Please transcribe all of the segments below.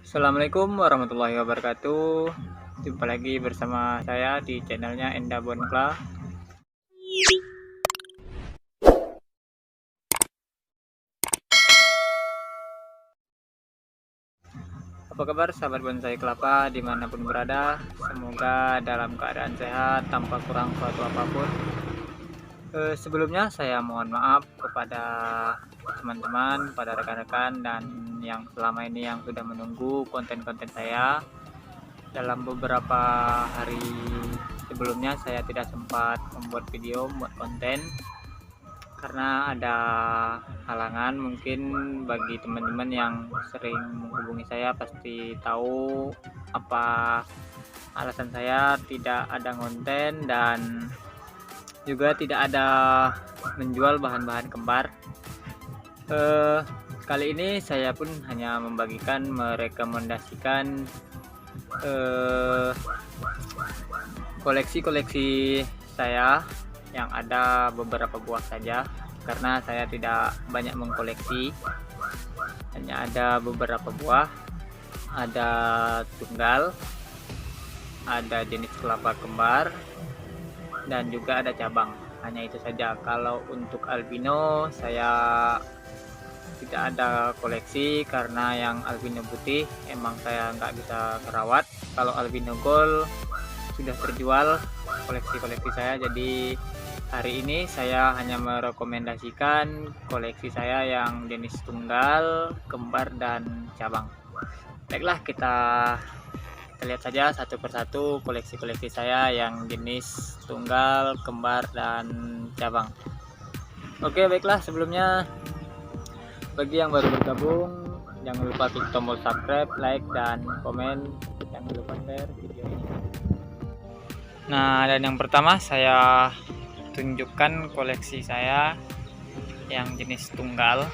Assalamualaikum warahmatullahi wabarakatuh. Jumpa lagi bersama saya di channelnya Enda Bonkla. Apa kabar sahabat bonsai kelapa dimanapun berada? Semoga dalam keadaan sehat tanpa kurang suatu apapun. Sebelumnya saya mohon maaf kepada teman-teman, pada rekan-rekan dan yang selama ini yang sudah menunggu konten-konten saya. Dalam beberapa hari sebelumnya saya tidak sempat membuat video, membuat konten karena ada halangan. Mungkin bagi teman-teman yang sering menghubungi saya pasti tahu apa alasan saya tidak ada konten dan juga tidak ada menjual bahan-bahan kembar. Kali ini saya pun hanya merekomendasikan koleksi-koleksi saya yang ada beberapa buah saja, karena saya tidak banyak mengkoleksi, hanya ada beberapa buah. Ada tunggal, ada jenis kelapa kembar, dan juga ada cabang. Hanya itu saja. Kalau untuk albino saya tidak ada koleksi, karena yang albino putih emang saya nggak bisa merawat. Kalau albino gold sudah terjual koleksi-koleksi saya, jadi hari ini saya hanya merekomendasikan koleksi saya yang jenis tunggal, kembar, dan cabang. Baiklah, kita lihat saja satu persatu koleksi-koleksi saya yang jenis tunggal, kembar, dan cabang. Oke, baiklah, sebelumnya bagi yang baru bergabung, jangan lupa klik tombol subscribe, like, dan komen. Jangan lupa share video ini. Nah, dan yang pertama saya tunjukkan koleksi saya yang jenis tunggal.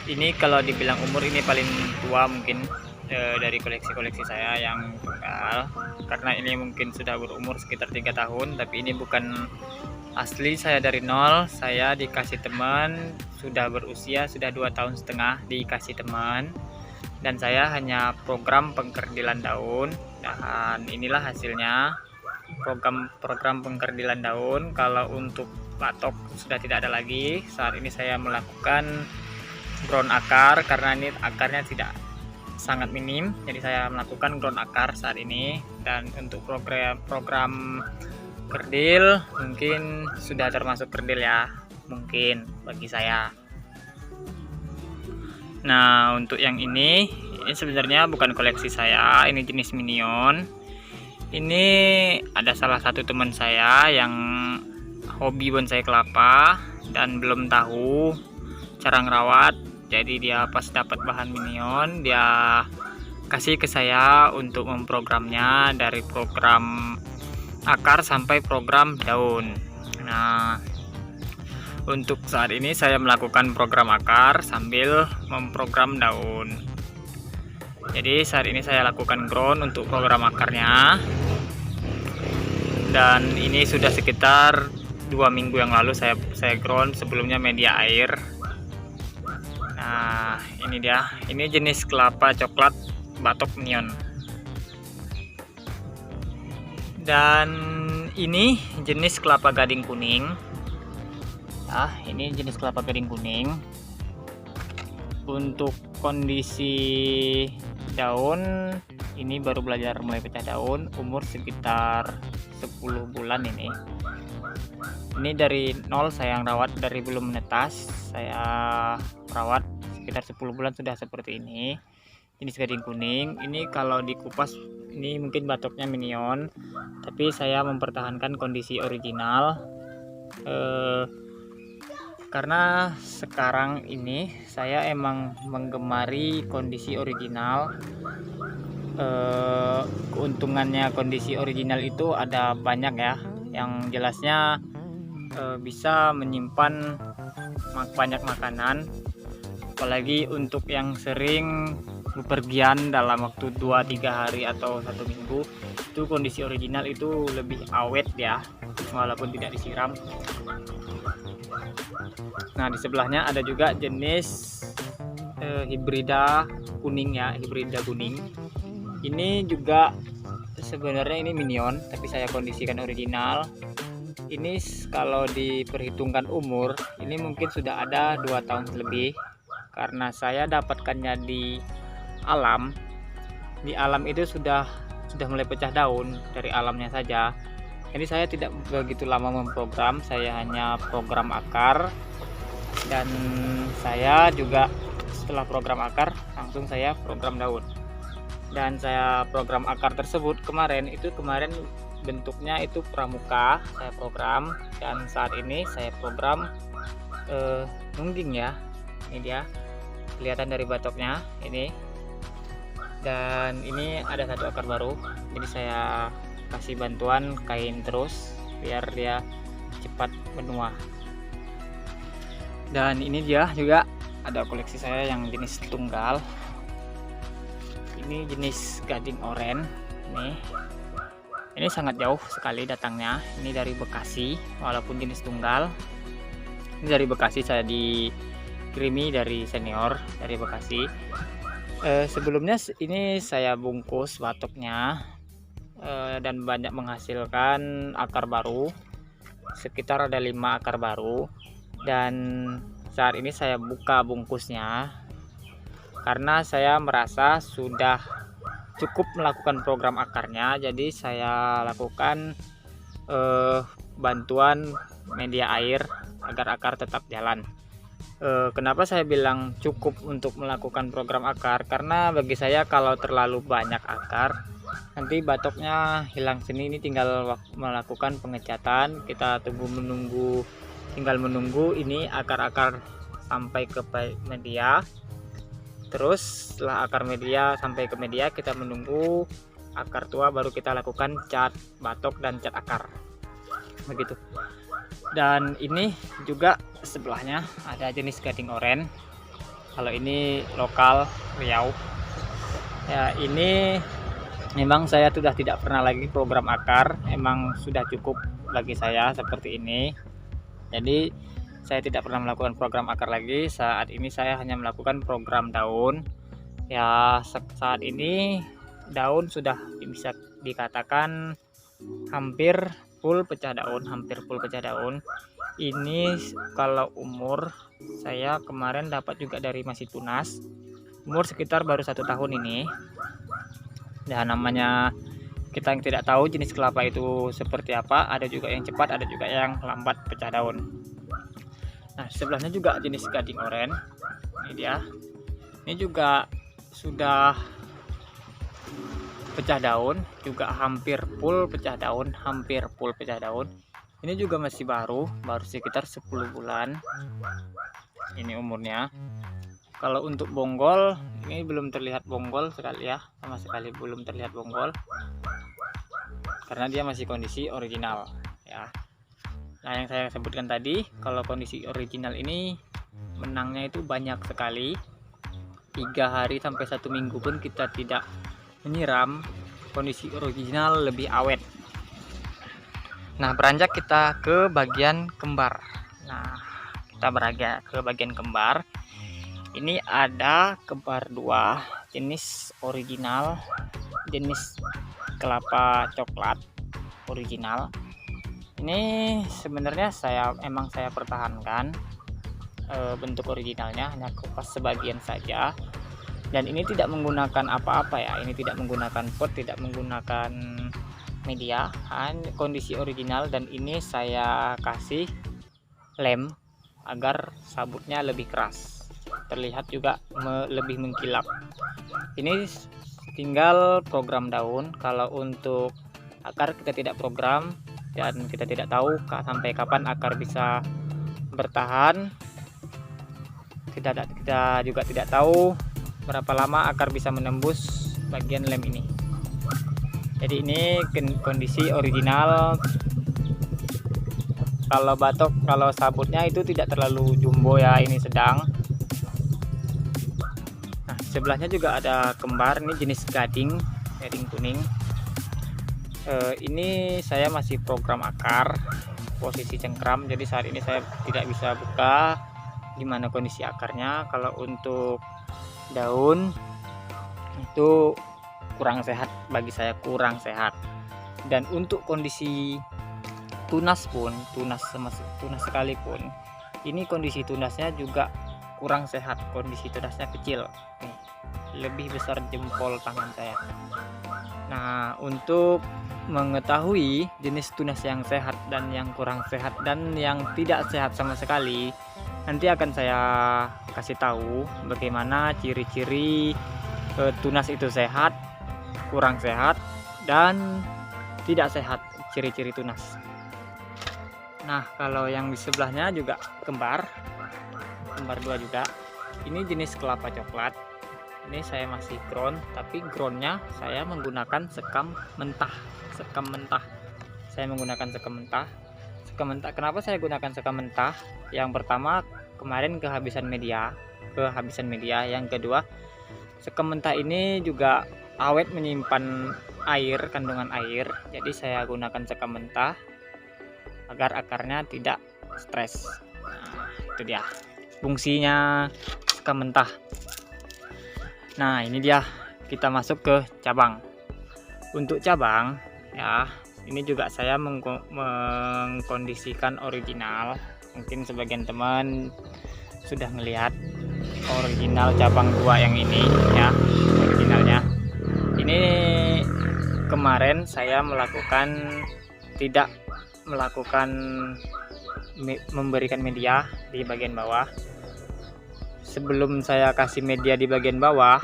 Ini kalau dibilang umur ini paling tua mungkin dari koleksi-koleksi saya yang tunggal, karena ini mungkin sudah berumur sekitar 3 tahun, tapi ini bukan asli saya dari nol. Saya dikasih teman, sudah berusia sudah 2 tahun setengah dikasih teman, dan saya hanya program pengkerdilan daun, dan inilah hasilnya. Program pengkerdilan daun. Kalau untuk batok sudah tidak ada lagi. Saat ini saya melakukan ground akar, karena ini akarnya tidak sangat minim, jadi saya melakukan ground akar saat ini. Dan untuk program kerdil mungkin sudah termasuk kerdil ya, mungkin bagi saya. Nah, untuk yang ini sebenarnya bukan koleksi saya, ini jenis minion. Ini ada salah satu teman saya yang hobi bonsai kelapa dan belum tahu cara ngerawat. Jadi dia pas dapat bahan minion, dia kasih ke saya untuk memprogramnya dari program akar sampai program daun. Nah, untuk saat ini saya melakukan program akar sambil memprogram daun. Jadi saat ini saya lakukan ground untuk program akarnya, dan ini sudah sekitar 2 minggu yang lalu saya ground, sebelumnya media air. Nah, ini dia, ini jenis kelapa coklat batok minion, dan ini jenis kelapa gading kuning. Ini jenis kelapa gading kuning. Untuk kondisi daun, ini baru belajar mulai pecah daun, umur sekitar 10 bulan ini. Ini dari nol saya rawat, dari belum menetas saya rawat sekitar 10 bulan sudah seperti ini. Jenis gading kuning. Ini kalau dikupas ini mungkin batoknya minion, tapi saya mempertahankan kondisi original karena sekarang ini saya emang menggemari kondisi original. Keuntungannya kondisi original itu ada banyak ya, yang jelasnya bisa menyimpan banyak makanan, apalagi untuk yang sering bepergian dalam waktu 2-3 hari atau 1 minggu. Itu kondisi original itu lebih awet ya, walaupun tidak disiram. Nah, di sebelahnya ada juga jenis hibrida kuning ya, hibrida kuning. Ini juga sebenarnya ini minion, tapi saya kondisikan original. Ini kalau diperhitungkan umur, ini mungkin sudah ada 2 tahun lebih, karena saya dapatkannya di alam. Di alam itu sudah mulai pecah daun dari alamnya saja. Jadi saya tidak begitu lama memprogram, saya hanya program akar, dan saya juga setelah program akar langsung saya program daun. Dan saya program akar tersebut kemarin bentuknya itu pramuka saya program, dan saat ini saya program nungging ya. Ini dia, kelihatan dari batoknya ini. Dan ini ada satu akar baru, jadi saya kasih bantuan kain terus biar dia cepat menua. Dan ini dia juga ada koleksi saya yang jenis tunggal. Ini jenis gading oren nih. Ini sangat jauh sekali datangnya. Ini dari Bekasi, walaupun jenis tunggal. Ini dari Bekasi, saya dikirimi dari senior dari Bekasi. Sebelumnya ini saya bungkus batoknya dan banyak menghasilkan akar baru. Sekitar ada 5 akar baru. Dan saat ini saya buka bungkusnya karena saya merasa sudah cukup melakukan program akarnya, jadi saya lakukan bantuan media air agar akar tetap jalan. Kenapa saya bilang cukup untuk melakukan program akar? Karena bagi saya kalau terlalu banyak akar, nanti batoknya hilang seni. Ini tinggal melakukan pengecatan, kita tinggal menunggu ini akar-akar sampai ke media. Terus setelah akar media sampai ke media, kita menunggu akar tua, baru kita lakukan cat batok dan cat akar, begitu. Dan ini juga sebelahnya ada jenis gading oren. Kalau ini lokal Riau ya. Ini memang saya sudah tidak pernah lagi program akar, emang sudah cukup bagi saya seperti ini. Jadi saya tidak pernah melakukan program akar lagi. Saat ini saya hanya melakukan program daun ya. Saat ini daun sudah bisa dikatakan hampir full pecah daun, Ini kalau umur saya kemarin dapat juga dari masih tunas, umur sekitar baru 1 tahun ini. Dan namanya kita yang tidak tahu jenis kelapa itu seperti apa, ada juga yang cepat, ada juga yang lambat pecah daun. Nah, sebelahnya juga jenis gading oren. Ini dia. Ini juga sudah pecah daun, juga hampir full pecah daun. Ini juga masih baru sekitar 10 bulan. Ini umurnya. Kalau untuk bonggol, ini belum terlihat bonggol sekali ya, sama sekali belum terlihat bonggol. Karena dia masih kondisi original ya. Nah, yang saya sebutkan tadi, kalau kondisi original ini menangnya itu banyak sekali. 3 hari sampai 1 minggu pun kita tidak menyiram, kondisi original lebih awet. Nah, beranjak kita ke bagian kembar. Nah, kita beranjak ke bagian kembar. Ini ada kembar 2 jenis original, jenis kelapa coklat original. Ini sebenarnya saya pertahankan bentuk originalnya, hanya kupas sebagian saja. Dan ini tidak menggunakan apa-apa ya, ini tidak menggunakan pot, tidak menggunakan media, hanya kondisi original. Dan ini saya kasih lem agar sabutnya lebih keras, terlihat juga lebih mengkilap. Ini tinggal program daun. Kalau untuk akar kita tidak program, dan kita tidak tahu sampai kapan akar bisa bertahan. Kita juga tidak tahu berapa lama akar bisa menembus bagian lem ini. Jadi ini kondisi original. Kalau sabutnya itu tidak terlalu jumbo ya, ini sedang. Nah, sebelahnya juga ada kembar, ini jenis gading kuning. Ini saya masih program akar, posisi cengkram, jadi saat ini saya tidak bisa buka gimana kondisi akarnya. Kalau untuk daun itu kurang sehat, bagi saya kurang sehat. Dan untuk kondisi tunas pun, tunas sekalipun, ini kondisi tunasnya juga kurang sehat. Kondisi tunasnya kecil nih, lebih besar jempol tangan saya. Nah, untuk mengetahui jenis tunas yang sehat dan yang kurang sehat dan yang tidak sehat sama sekali, nanti akan saya kasih tahu bagaimana ciri-ciri tunas itu sehat, kurang sehat, dan tidak sehat, ciri-ciri tunas. Nah, kalau yang di sebelahnya juga kembar dua juga. Ini jenis kelapa coklat. Ini saya masih ground, tapi groundnya saya menggunakan sekam mentah. Saya menggunakan sekam mentah. Kenapa saya gunakan sekam mentah? Yang pertama, kemarin kehabisan media. Yang kedua, sekam mentah ini juga awet, menyimpan air, kandungan air. Jadi saya gunakan sekam mentah agar akarnya tidak stres. Nah, itu dia fungsinya sekam mentah. Nah, ini dia, kita masuk ke cabang. Untuk cabang ya, ini juga saya mengkondisikan original. Mungkin sebagian teman sudah melihat original cabang 2 yang ini ya, originalnya. Ini kemarin saya tidak melakukan memberikan media di bagian bawah. Sebelum saya kasih media di bagian bawah,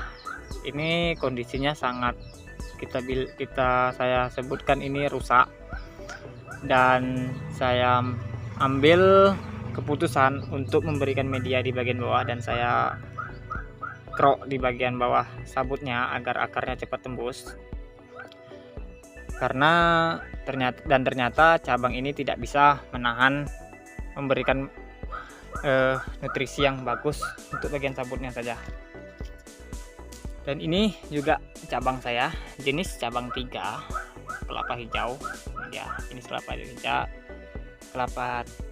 ini kondisinya sangat saya sebutkan ini rusak, dan saya ambil keputusan untuk memberikan media di bagian bawah, dan saya krok di bagian bawah sabutnya agar akarnya cepat tembus. Karena ternyata cabang ini tidak bisa memberikan nutrisi yang bagus untuk bagian sabutnya saja. Dan ini juga cabang saya, jenis cabang 3, kelapa hijau ya, jenis kelapa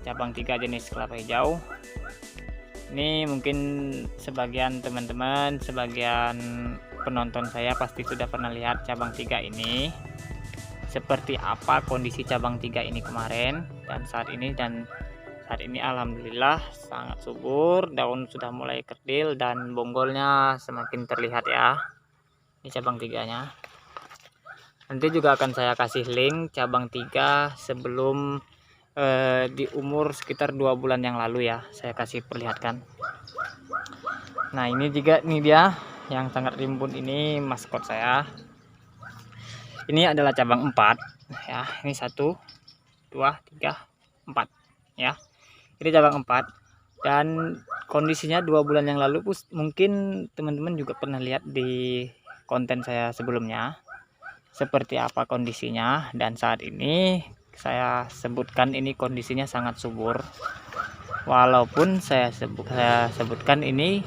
cabang 3 jenis kelapa hijau. Ini mungkin sebagian teman-teman, sebagian penonton saya pasti sudah pernah lihat cabang 3 ini seperti apa kondisi cabang 3 ini kemarin dan saat ini. Alhamdulillah sangat subur, daun sudah mulai kerdil dan bonggolnya semakin terlihat ya. Ini cabang 3-nya. Nanti juga akan saya kasih link cabang 3 sebelum di umur sekitar 2 bulan yang lalu ya, saya kasih perlihatkan. Nah, ini dia yang sangat rimbun, ini maskot saya. Ini adalah cabang 4 ya. Ini 1 2 3 4 ya. Ini cabang 4, dan kondisinya 2 bulan yang lalu mungkin teman-teman juga pernah lihat di konten saya sebelumnya seperti apa kondisinya. Dan saat ini saya sebutkan ini kondisinya sangat subur, walaupun saya sebutkan ini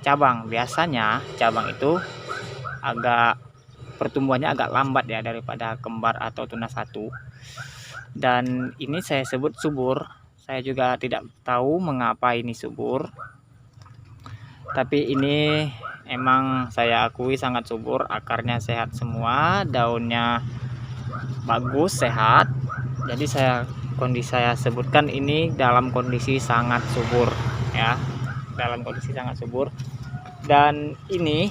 cabang. Biasanya cabang itu pertumbuhannya agak lambat ya daripada kembar atau tunas 1, dan ini saya sebut subur. Saya juga tidak tahu mengapa ini subur, tapi ini emang saya akui sangat subur. Akarnya sehat semua, daunnya bagus, sehat. Jadi saya sebutkan ini dalam kondisi sangat subur ya, dalam kondisi sangat subur. Dan ini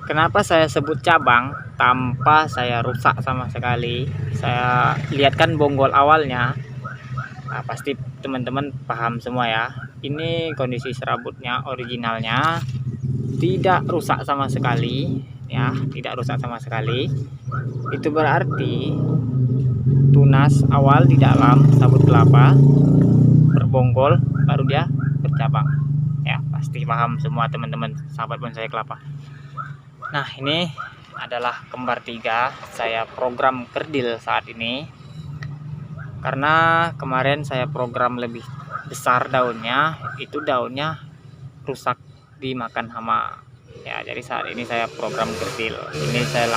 kenapa saya sebut cabang tanpa saya rusak sama sekali. Saya lihatkan bonggol awalnya. Nah, pasti teman-teman paham semua ya. Ini kondisi serabutnya originalnya tidak rusak sama sekali ya, tidak rusak sama sekali. Itu berarti tunas awal di dalam sabut kelapa berbonggol baru dia bercabang ya. Pasti paham semua teman-teman sahabat bonsai kelapa. Nah, ini adalah kembar 3 saya program kerdil saat ini, karena kemarin saya program lebih besar daunnya, itu daunnya rusak dimakan hama ya. Jadi saat ini saya program kerdil. Ini saya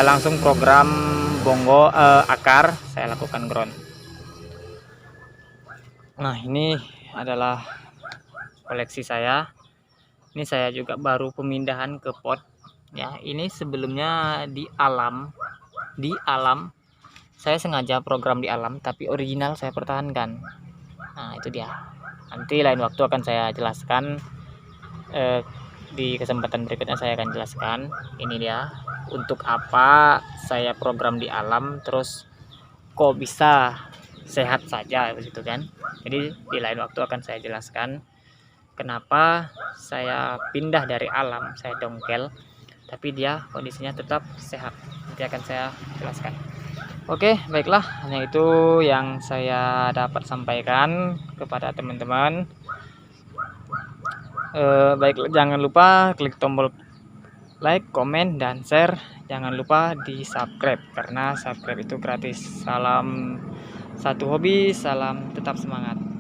langsung program akar, saya lakukan ground. Nah, ini adalah koleksi saya. Ini saya juga baru pemindahan ke pot ya. Ini sebelumnya di alam saya sengaja program di alam, tapi original saya pertahankan. Nah itu dia, nanti lain waktu akan saya jelaskan, di kesempatan berikutnya saya akan jelaskan. Ini dia untuk apa saya program di alam, terus kok bisa sehat saja begitu kan. Jadi di lain waktu akan saya jelaskan kenapa saya pindah dari alam, saya dongkel tapi dia kondisinya tetap sehat. Nanti akan saya jelaskan. Oke, baiklah, hanya itu yang saya dapat sampaikan kepada teman-teman. Baik, jangan lupa klik tombol like, komen, dan share. Jangan lupa di subscribe karena subscribe itu gratis. Salam satu hobi, salam tetap semangat.